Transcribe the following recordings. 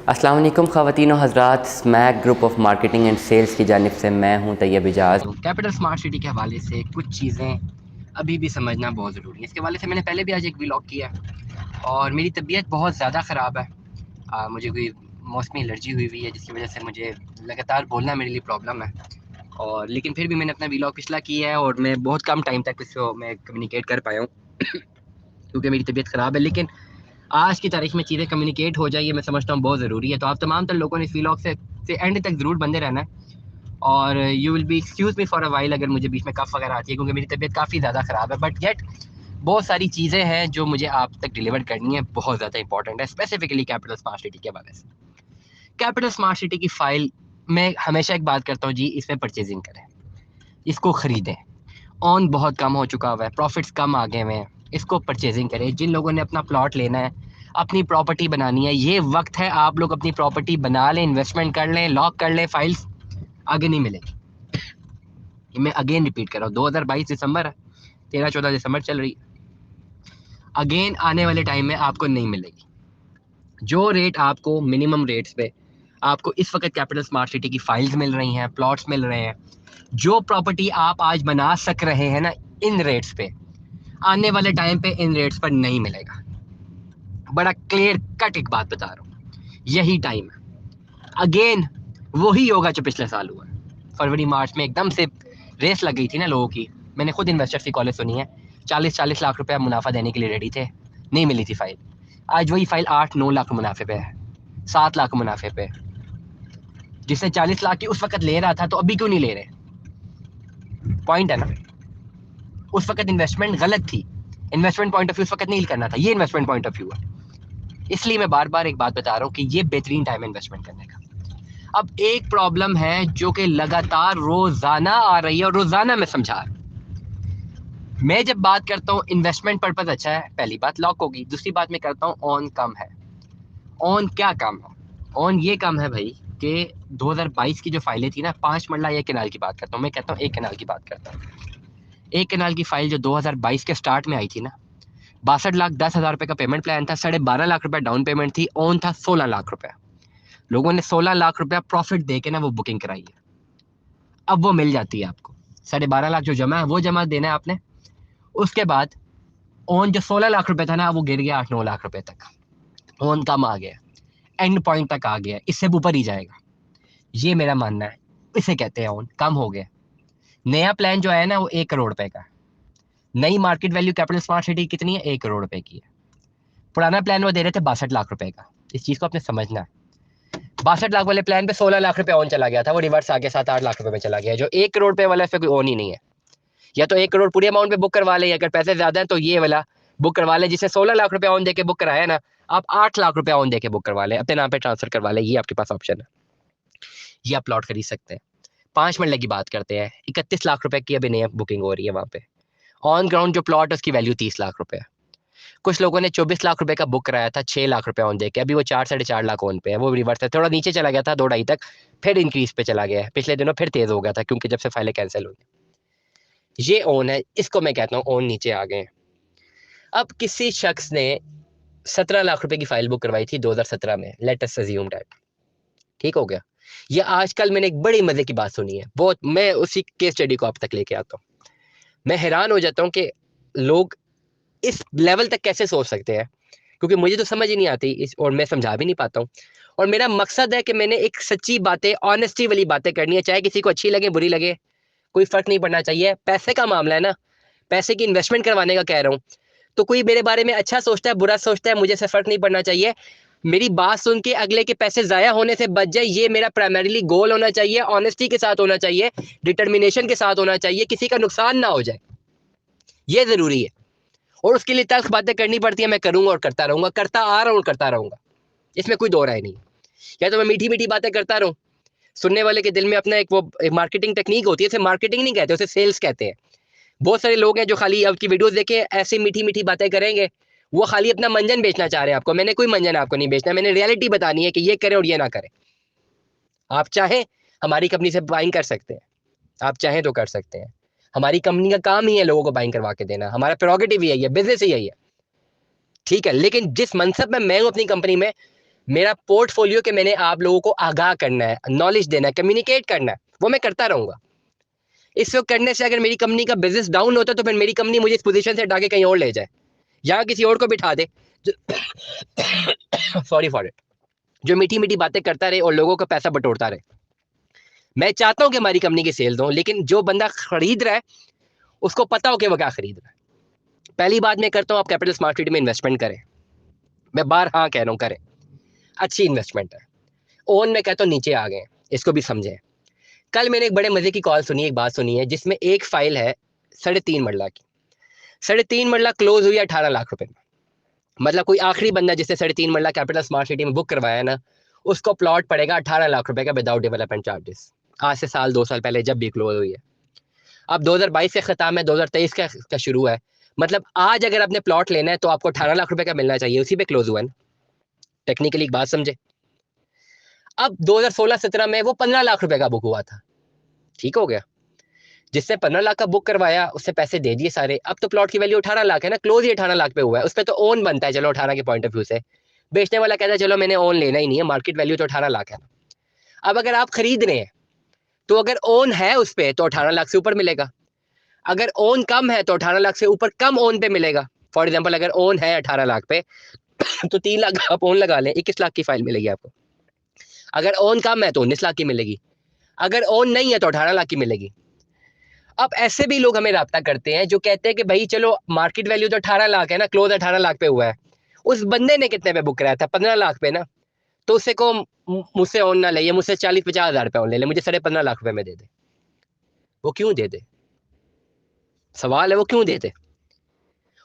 अस्सलाम वालेकुम ख़वातीन व हज़रात, Smack group of marketing and sales की जानिब से मैं हूं Tayyab Ijaz. Capital smart city के हवाले से कुछ चीज़ें अभी भी समझना बहुत ज़रूरी है। इसके हवाले से मैंने पहले भी आज एक व्लॉग किया और मेरी तबीयत बहुत ज़्यादा ख़राब है। मुझे कोई मौसमी एलर्जी हुई हुई है जिसकी वजह से मुझे लगातार बोलना मेरे लिए प्रॉब्लम है। और लेकिन फिर भी मैंने अपना व्लॉग पिछला किया है और मैं बहुत कम टाइम तक इसको मैं कम्युनिकेट कर पाया हूँ क्योंकि मेरी तबीयत ख़राब है। लेकिन आज की तारीख में चीज़ें कम्युनिकेट हो जाए, मैं समझता हूँ बहुत ज़रूरी है। तो आप तमाम तर लोगों ने इस व्लॉग से एंड तक ज़रूर बंदे रहना है और you will be excuse me for a while अगर मुझे बीच में कफ वगैरह आती है, क्योंकि मेरी तबीयत काफ़ी ज़्यादा ख़राब है। बट येट बहुत सारी चीज़ें हैं जो मुझे आप तक डिलीवर करनी है, बहुत ज़्यादा इंपॉर्टेंट है, स्पेसिफिकली कैपिटल स्मार्ट सिटी के हवाले से। कैपिटल स्मार्ट सिटी की फ़ाइल मैं हमेशा एक बात करता हूँ जी, इसमें परचेजिंग करें, इसको ख़रीदें। ऑन बहुत कम हो चुका हुआ है, प्रॉफिट्स कम आ गए हुए हैं, इसको परचेजिंग करें। जिन लोगों ने अपना प्लॉट लेना है, अपनी प्रॉपर्टी बनानी है, ये वक्त है, आप लोग अपनी प्रॉपर्टी बना लें, इन्वेस्टमेंट कर लें, लॉक कर लें, फाइल्स आगे नहीं मिलेगी। मैं अगेन रिपीट कर रहा हूँ, 2022 दिसंबर है, 13-14 दिसंबर चल रही है। अगेन आने वाले टाइम में आपको नहीं मिलेगी। जो रेट आपको मिनिमम रेट्स पे आपको इस वक्त कैपिटल स्मार्ट सिटी की फाइल्स मिल रही हैं, प्लॉट्स मिल रहे हैं, जो प्रॉपर्टी आप आज बना सक रहे हैं ना इन रेट्स पे, आने वाले टाइम पे इन रेट्स पर नहीं मिलेगा। बड़ा क्लियर कट एक बात बता रहा हूँ, यही टाइम है। अगेन वही होगा जो पिछले साल हुआ। फरवरी मार्च में एकदम से रेस लग गई थी ना लोगों की। मैंने खुद इन्वेस्टर्स की कॉलेज सुनी है, 40-40 लाख रुपया मुनाफा देने के लिए रेडी थे, नहीं मिली थी फाइल। आज वही फाइल 8-9 लाख मुनाफे पे है, 7 लाख मुनाफे पे। जिसने 40 लाख की उस वक्त ले रहा था तो अभी क्यों नहीं ले रहे? पॉइंट है ना, उस वक्त इन्वेस्टमेंट गलत थी। इन्वेस्टमेंट पॉइंट ऑफ व्यू उस वक्त नहीं करना था, ये इन्वेस्टमेंट पॉइंट ऑफ व्यू है। इसलिए मैं बार बार एक बात बता रहा हूँ कि ये बेहतरीन टाइम है इन्वेस्टमेंट करने का। अब एक प्रॉब्लम है जो कि लगातार रोजाना आ रही है और रोजाना मैं समझा रहा हूँ। मैं जब बात करता हूँ इन्वेस्टमेंट पर्पज अच्छा है, पहली बात लॉक होगी। दूसरी बात मैं करता हूँ ऑन कम है। ऑन क्या कम है? ऑन ये कम है भाई कि 2022 की जो फाइलें थी ना, 5 मरला एक कैनाल की बात करता हूँ, मैं कहता हूँ एक कैनाल की बात करता हूँ। एक कैनाल की फाइल जो 2022 के स्टार्ट में आई थी ना, 62,10,000 रुपये का पेमेंट प्लान था, 12.5 लाख रुपया डाउन पेमेंट थी, ऑन था 16 लाख रुपया। लोगों ने 16 लाख रुपया प्रॉफिट दे के ना वो बुकिंग कराई है। अब वो मिल जाती है आपको। 12.5 लाख जो जमा है वो जमा देना है आपने। उसके बाद ओन जो 16 लाख रुपए था ना, वो गिर गया 8-9 लाख रुपए तक। ओन कम आ गया, एंड पॉइंट तक आ गया, इससे ऊपर ही जाएगा, ये मेरा मानना है। इसे कहते हैं ओन कम हो गया। नया प्लान जो है ना वो 1 करोड़ रुपए का। नई market value capital smart city कितनी है? 1 करोड़ रुपए की है। पुराना प्लान वो दे रहे थे 62 लाख रुपए का। इस चीज को आपने समझना है। 62 लाख वाले प्लान पे 16 लाख रुपए ऑन चला गया था, वो रिवर्स आके 7-8 लाख रुपए में चला गया। जो 1 करोड़ रुपए वाला है कोई ऑन ही नहीं है। या तो 1 करोड़ पूरी अमाउंट पे बुक करवा ले, अगर पैसे ज्यादा है तो ये वाला बुक करवा ले, जिसे 16 लाख रुपए ऑन देके बुक कराया ना, आप 8 लाख रुपए ऑन देके बुक करवा ले, अपने नाम पे ट्रांसफर करवा ले, ये आपके पास ऑप्शन है। ये आप प्लॉट खरीद सकते हैं। 5 मरले की बात करते हैं, 31 लाख रुपए की अभी नई बुकिंग हो रही है वहां पे। ऑन ग्राउंड जो प्लॉट है उसकी वैल्यू 30 लाख रुपए है। कुछ लोगों ने 24 लाख रुपए का बुक कराया था, 6 लाख रुपए ऑन देके, अभी वो 4-4.5 लाख ऑन पे है। वो रिवर्स है, थोड़ा नीचे चला गया था 2-2.5 तक, फिर इंक्रीज पे चला गया है। पिछले दिनों फिर तेज हो गया था क्योंकि जब से फाइलें कैंसिल हुई। ये ऑन है, इसको मैं कहता हूँ ऑन नीचे आ गए। अब किसी शख्स ने 17 लाख रुपए की फाइल बुक करवाई थी 2017 में, लेट अस अज्यूम दैट, ठीक हो गया। ये आजकल मैंने एक बड़ी मजे की बात सुनी है, बहुत, मैं उसी केस स्टडी को आप तक लेके आता हूँ। मैं हैरान हो जाता हूँ कि लोग इस लेवल तक कैसे सोच सकते हैं, क्योंकि मुझे तो समझ ही नहीं आती इस, और मैं समझा भी नहीं पाता हूँ। और मेरा मकसद है कि मैंने एक सच्ची बातें, ऑनेस्टी वाली बातें करनी है, चाहे किसी को अच्छी लगे बुरी लगे, कोई फर्क नहीं पड़ना चाहिए। पैसे का मामला है ना, पैसे की इन्वेस्टमेंट करवाने का कह रहा हूँ। तो कोई मेरे बारे में अच्छा सोचता है बुरा सोचता है, मुझे से फर्क नहीं पड़ना चाहिए। मेरी बात सुन के अगले के पैसे जाया होने से बच जाए, ये मेरा प्राइमरीली गोल होना चाहिए। ऑनेस्टी के साथ होना चाहिए, डिटर्मिनेशन के साथ होना चाहिए, किसी का नुकसान ना हो जाए, ये जरूरी है। और उसके लिए तल्ख बातें करनी पड़ती है, मैं करूंगा और करता रहूंगा, करता आ रहा हूँ, करता रहूंगा, इसमें कोई दो राय नहीं। या तो मैं मीठी मीठी बातें करता रहूं, सुनने वाले के दिल में अपना एक वो एक मार्केटिंग टेक्निक होती है, उसे मार्केटिंग नहीं कहते, उसे सेल्स कहते हैं। बहुत सारे लोग हैं जो खाली आपकी वीडियोस देखे ऐसे मीठी मीठी बातें करेंगे, वो खाली अपना मंजन बेचना चाह रहे हैं आपको। मैंने कोई मंजन आपको नहीं बेचना, मैंने रियलिटी बतानी है कि ये करें और ये ना करें। आप चाहें हमारी कंपनी से बाइंग कर सकते हैं, आप चाहें तो कर सकते हैं। हमारी कंपनी का काम ही है लोगों को बाइंग करवा के देना, हमारा प्रेरोगेटिव ही है, बिजनेस ही यही है, ठीक है। लेकिन जिस मनसब में मैं हूं अपनी कंपनी में, मेरा पोर्टफोलियो के मैंने आप लोगों को आगाह करना है, नॉलेज देना है, कम्युनिकेट करना है, वो मैं करता रहूंगा। इस वक्त करने से अगर मेरी कंपनी का बिजनेस डाउन होता है तो फिर मेरी कंपनी मुझे इस पोजीशन से हटा के कहीं और ले जाए, या किसी और को बिठा दे सॉरी फॉर इट, जो मीठी मीठी बातें करता रहे और लोगों का पैसा बटोरता रहे। मैं चाहता हूं कि हमारी कंपनी की सेल्स हो, लेकिन जो बंदा खरीद रहा है उसको पता हो कि वो क्या खरीद रहा है। पहली बात मैं करता हूं, आप कैपिटल स्मार्ट सिटी में इन्वेस्टमेंट करें। मैं बार हाँ कह रहा हूं, करें, अच्छी इन्वेस्टमेंट है। ओन मैं कहता हूं नीचे आ गए, इसको भी समझें। कल मैंने एक बड़े मजे की कॉल सुनी, एक बात सुनी है जिसमें एक फाइल है 3.5 मरला की, 3.5 मरला क्लोज हुई 18 लाख रुपए में। मतलब कोई आखिरी बंदा जिसने 3.5 मरला कैपिटल स्मार्ट सिटी में बुक करवाया ना, उसको प्लॉट पड़ेगा 18 लाख रुपए का विदाउट डेवलपमेंट चार्जेस। आज से 1-2 साल पहले जब भी क्लोज हुई है। अब 2022 से खत्म है, 2023 का शुरू है। मतलब आज अगर आपने प्लॉट लेना है तो आपको 18 लाख रुपए का मिलना चाहिए, उसी पे क्लोज हुआ है ना। टेक्निकली एक बात समझे। अब 2016-17 में वो 15 लाख रुपए का बुक हुआ था, ठीक हो गया। जिसने 15 लाख का बुक करवाया उसने पैसे दे दिए सारे, अब तो प्लॉट की वैल्यू 18 लाख है ना, क्लोज ही 18 लाख पे हुआ है। उस पर तो ओन बनता है, चलो 18 के पॉइंट ऑफ व्यू से। बेचने वाला कहता है चलो मैंने ओन लेना ही नहीं है, मार्केट वैल्यू तो 18 लाख है। अब अगर आप खरीद रहे हैं तो अगर ओन है उस पर तो 18 लाख से ऊपर मिलेगा, अगर ओन कम है तो 18 लाख से ऊपर कम ओन पे मिलेगा। फॉर एग्जाम्पल अगर ओन है 18 लाख पे तो 3 लाख आप ओन लगा लें, 21 लाख की फाइल मिलेगी आपको। अगर ओन कम है तो 19 लाख की मिलेगी, अगर ओन नहीं है तो 18 लाख की मिलेगी। अब ऐसे भी लोग हमें राब्ता करते हैं जो कहते हैं कि भाई चलो मार्केट वैल्यू तो 18 लाख है ना, क्लोज 18 लाख पे हुआ है। उस बंदे ने कितने पे बुक कराया था? 15 लाख पे ना। तो उससे को मुझसे ऑन ना ले, या मुझसे 40-50 हज़ार रुपये ऑन ले ले, मुझे 15.5 लाख रुपए में दे दे। वो क्यों दे दे? सवाल है वो क्यों दे दे।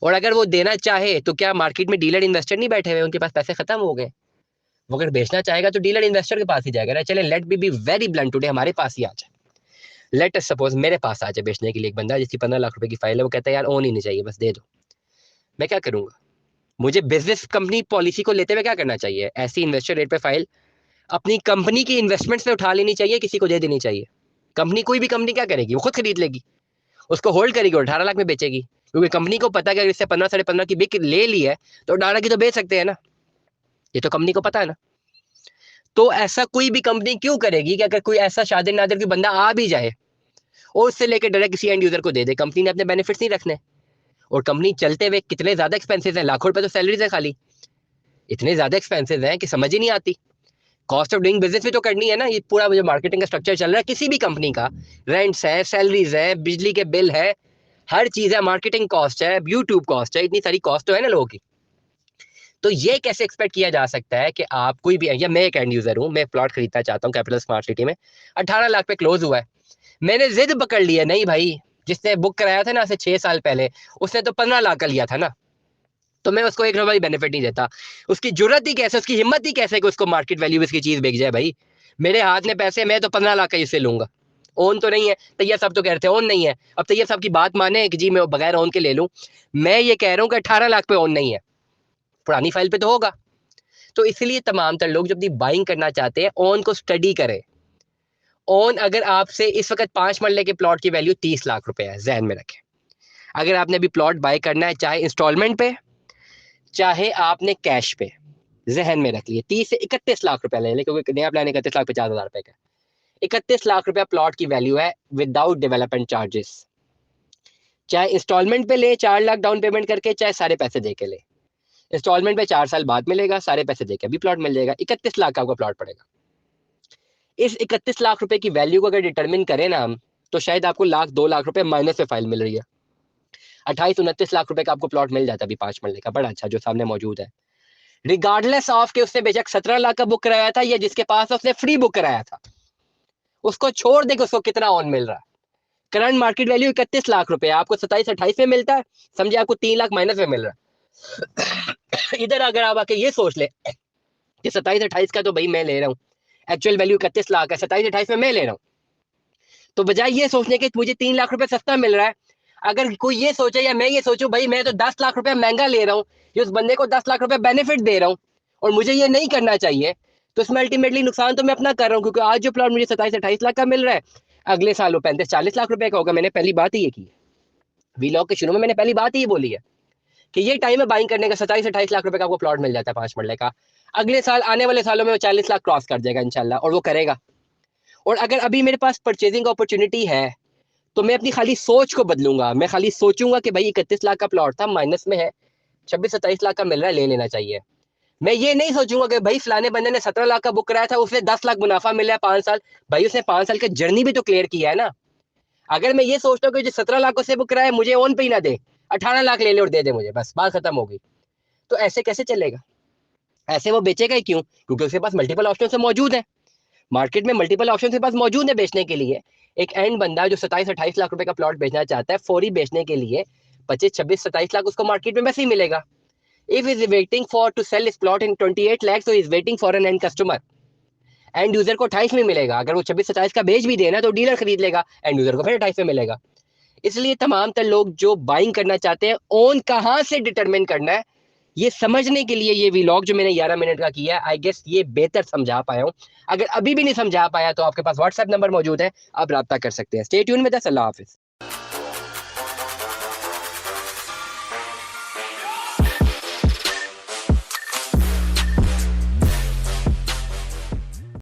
और अगर वो देना चाहे तो क्या मार्केट में डीलर इन्वेस्टर नहीं बैठे हुए, उनके पास पैसे खत्म हो गए? वो अगर बेचना चाहेगा तो डीलर इन्वेस्टर के पास ही जाएगा ना। चले let be very blunt today, हमारे पास ही आ जाए। लेट अस सपोज मेरे पास आ जाए बेचने के लिए एक बंदा जिसकी 15 लाख रुपए की फाइल है, वो कहता है यार ओन ही नहीं चाहिए, बस दे दो। मैं क्या करूंगा? मुझे बिजनेस कंपनी पॉलिसी को लेते हुए क्या करना चाहिए? ऐसी इन्वेस्टर रेट पे फाइल अपनी कंपनी की इन्वेस्टमेंट्स में उठा लेनी चाहिए, किसी को दे देनी चाहिए। कंपनी, कोई भी कंपनी क्या करेगी? वो खुद खरीद लेगी, उसको होल्ड करेगी और 18 लाख में बेचेगी, क्योंकि कंपनी को पता है कि अगर इससे 15-15.5 की बिक ले ली है तो 18 की तो बेच सकते हैं ना। ये तो कंपनी को पता है ना। तो ऐसा कोई भी कंपनी क्यों करेगी कि अगर कोई ऐसा शादिर नादिर कोई बंदा आ भी जाए और उससे लेकर डायरेक्ट किसी एंड यूजर को दे दे? कंपनी ने अपने बेनिफिट्स नहीं रखने। और कंपनी चलते हुए कितने ज्यादा एक्सपेंसेस हैं, लाखों रुपए तो सैलरीज है खाली, इतने ज्यादा एक्सपेंसेस हैं कि समझ ही नहीं आती। कॉस्ट ऑफ डूइंग बिजनेस भी तो करनी है ना। ये पूरा जो मार्केटिंग का स्ट्रक्चर चल रहा है किसी भी कंपनी का, रेंट्स है, सैलरीज है, बिजली के बिल है, हर चीज है, मार्केटिंग कॉस्ट है, यूट्यूब कॉस्ट है, इतनी सारी कॉस्ट तो है ना लोगों की। तो ये कैसे एक्सपेक्ट किया जा सकता है कि आप कोई भी, या मैं एक एंड यूजर हूं, मैं प्लॉट खरीदना चाहता हूँ कैपिटल स्मार्ट सिटी में, 18 लाख पे क्लोज हुआ है, मैंने जिद पकड़ ली है, नहीं भाई जिसने बुक कराया था ना से 6 साल पहले, उसने तो 15 लाख का लिया था ना, तो मैं उसको 1 रुपया भी बेनिफिट नहीं देता। उसकी जरूरत ही कैसे, उसकी हिम्मत ही कैसे कि उसको मार्केट वैल्यू इसकी चीज बिक जाए? भाई मेरे हाथ में पैसे, मैं तो 15 लाख का इससे लूंगा। ओन तो नहीं है, तैयब साहब तो कह रहे थे ओन नहीं है। अब तैयब साहब की बात माने कि जी मैं बगैर ओन के ले लूं, मैं ये कह रहा हूँ कि 18 लाख पे ओन नहीं है, पुरानी फाइल पे तो होगा। तो इसलिए तमाम तर लोग जब भी बाइंग करना चाहते हैं ओन को स्टडी करें। ओन अगर आपसे इस वक्त 5 मरले के प्लॉट की वैल्यू 30 लाख रुपए है, जहन में रखें। अगर आपने अभी प्लॉट बाय करना है, चाहे इंस्टॉलमेंट पे चाहे आपने कैश पे, जहन में रख लिए 30 से 31 लाख रुपए ले, क्योंकि नया प्लान 31,50,000 रुपए का। 31 लाख रुपया प्लॉट की वैल्यू है विदाउट डेवलपमेंट चार्जेस। चाहे इंस्टॉलमेंट पे ले 4 लाख डाउन पेमेंट करके, चाहे सारे पैसे दे के ले। इंस्टॉलमेंट पे 4 साल बाद मिलेगा, सारे पैसे दे के अभी प्लॉट मिल जाएगा। 31 लाख का आपको प्लॉट पड़ेगा। इस 31 लाख रुपए की वैल्यू को अगर डिटरमिन करें ना हम, तो शायद आपको 1-2 लाख रुपए माइनस पे फाइल मिल रही है। 28-29 लाख रुपए का आपको प्लॉट मिल जाता है अभी 5 मरले का, बड़ा अच्छा, जो सामने मौजूद है। रिगार्डलेस ऑफ के उसने बेशक 17 लाख का बुक कराया था या जिसके पास उसने फ्री बुक कराया था, उसको छोड़ दे कि उसको कितना ऑन मिल रहा है। करंट मार्केट वैल्यू 31 लाख रुपए, आपको 27-28 में मिलता है, समझे आपको 3 लाख माइनस में मिल रहा है। इधर अगर आप आके ये सोच ले कि 27-28 का तो भाई मैं ले रहा हूँ, एक्चुअल वैल्यू 31 लाख है, 27-28 में मैं ले रहा हूँ, तो बजाय ये सोचने के मुझे 3 लाख रुपए सस्ता मिल रहा है, अगर कोई ये सोचे या मैं ये सोचूं भाई मैं तो 10 लाख रुपए महंगा ले रहा हूँ, ये उस बंदे को 10 लाख रुपए बेनिफिट दे रहा हूँ और मुझे ये नहीं करना चाहिए, तो इसमें अल्टीमेटली नुकसान तो मैं अपना कर रहा हूँ। क्योंकि आज जो प्लॉट मुझे 27-28 लाख का मिल रहा है, अगले साल वो 35-40 लाख रुपए का होगा। मैंने पहली बात ही ये की है, वीलॉग के शुरू में मैंने पहली बात ही बोली है कि ये टाइम है बाइंग करने का। 27-28 लाख रुपए का आपको प्लॉट मिल जाता है 5 मरले का। अगले साल, आने वाले सालों में वो 40 लाख क्रॉस कर जाएगा इंशाल्लाह, और वो करेगा। और अगर अभी मेरे पास परचेजिंग अपॉर्चुनिटी है तो मैं अपनी खाली सोच को बदलूंगा। मैं खाली सोचूंगा कि भाई 31 लाख का प्लॉट था, माइनस में है, 26-27 लाख का मिल रहा है, ले लेना चाहिए। मैं ये नहीं सोचूंगा कि भाई फलाने बंदे ने 17 लाख का बुक कराया था, उसने 10 लाख मुनाफा मिला है 5 साल। भाई उसने 5 साल की जर्नी भी तो क्लियर किया है ना। अगर मैं ये सोचता हूँ कि जो 17 लाख से बुक कराया मुझे ऑन पे ही ना दे, 18 लाख ले ले और दे दे मुझे, बस बात खत्म हो गई, तो ऐसे कैसे चलेगा? ऐसे वो बेचेगा ही क्यों? क्योंकि उसके पास मल्टीपल ऑप्शन से मौजूद है। मार्केट में मल्टीपल ऑप्शन के पास मौजूद है बेचने के लिए। एक एंड बंदा जो 27-28 लाख रुपए का प्लॉट बेचना चाहता है फौरी बेचने के लिए, 25-26-27 लाख उसको मार्केट में वैसे ही मिलेगा। If is waiting for to sell this plot in 28 lakh, तो is waiting for an end customer. End user को 28 में मिलेगा। अगर वो 26-27 का बेच भी देना तो डीलर खरीद लेगा, एंड यूजर को फिर 28 में मिलेगा। इसलिए तमाम तर लोग जो बाइंग करना चाहते हैं, ओन कहाँ से डिटरमिन करना है, ये समझने के लिए ये व्लॉग जो मैंने 11 मिनट का किया है, आई गेस ये बेहतर समझा पाया हूँ। अगर अभी भी नहीं समझा पाया तो आपके पास व्हाट्सएप नंबर मौजूद है, आप रब्ता कर सकते हैं। Stay tune with us. Allah Hafiz.